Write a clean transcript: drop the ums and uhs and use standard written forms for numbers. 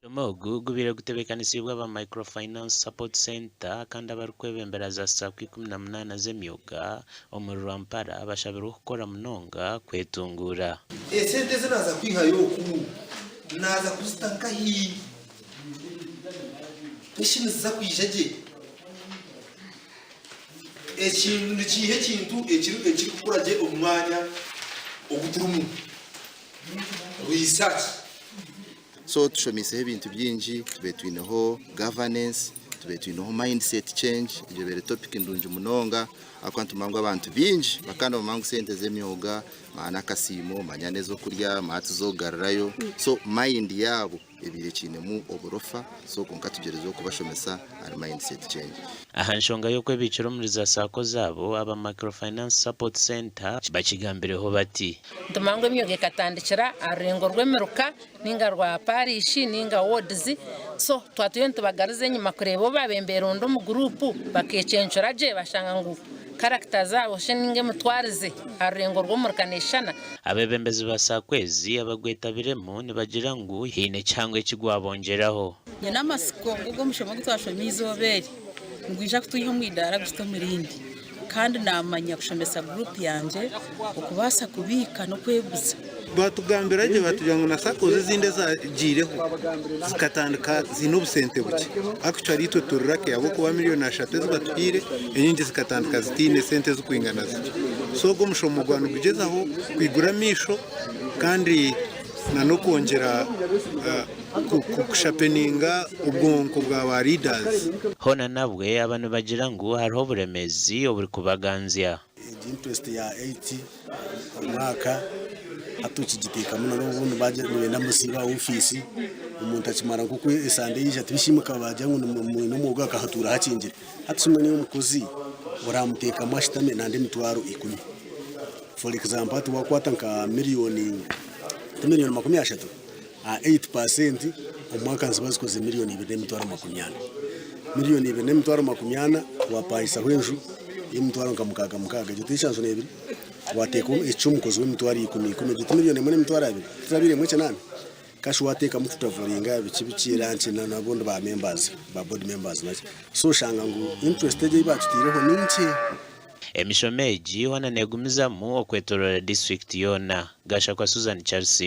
Mogu gubire gutebekanisiibwa aba Microfinance Support Center kandi abarikuzebembera za SACCO 18 z'emyuga omuri Rwampara bashabira okukora munonga Okutunguura. Esente zinaza kwihayo oku naza kuzitanka hii eshini za kwijaje ekintu kihe kintu ekiri kukuraje omwanya oguturumu research. So tushomiseho ibintu byinji tube twinaho governance tube twinaho mindset change ibyo bere topic ndunje munonga akwantu mangu abantu binji bakanda mangu sente z'emyoga mana kasimo manyane zo kurya matu zo garrayo so mind yabo ebire kinemu oborofa so konka tugerezo kubashomesa ari mindset change. Aha nshonga yo kwebiciro muri za SACCO zabo aba Microfinance Support Center bakigambireho bati ntumango emyoga katandikira arengo rwemeruka ninga rwa parish ninga wards so twatuye ntubagarize nyuma kureba babembera undo mu group bakecenchura je bashanga ngo character zabo sheninge mutwarize arengo rwomurkanishana. Abebembezi ba SACCO abagwetabiremo nibagira ngo hine cyangwa ikigwabongeraho nyina masiko ngo mushomo gutwashomizo beri ngwija kutuyiho mwidara gusto mirindi kandi namanya kushomesa group yanje ukubasa kubika no kwebuza batugambiraje batujango na SACCO zinde zagireho zikatandika zinobusente buke actually to turake yabo kuba miliyoni 3 zibatwire enyingi zikatandika zitine sente zo kwingana ziti so go mushomo Rwanda kugezaho kwiguramisho kandi no kongera kushapeninga ubwonko bwa leaders. Hona nabwe abantu bagira ngo hariho buremezi oburi kubaganzya interest ya 80 umwaka hatukigiteka muno n'ubundi baje na musiba office umuntu akimara kuko esande yije tubishimuka baje ngo no mugo akahatura hakingira hatsumwe niyo mukozi uramuteka mashitame nande mitwaro 10 for example tuwakwata nka miliyoni 30 8% umwaka nzibazikoze miliyoni 2.80 miliyoni 2.80 wapayisa hwenju imutwaro nkamukaga gitishanzo nebiri wateka icumukozi w'imutwaro 10 miliyoni muri mitwaro 2 turabire mwe cyane kashi wateka mututavuringa bikibikiranje nabondo ba members ba board members bake so shanga ngo interest ye batutireho ninki emishomeji wana negumiza mu okwetorora district yona gasha kwa Susan Charles.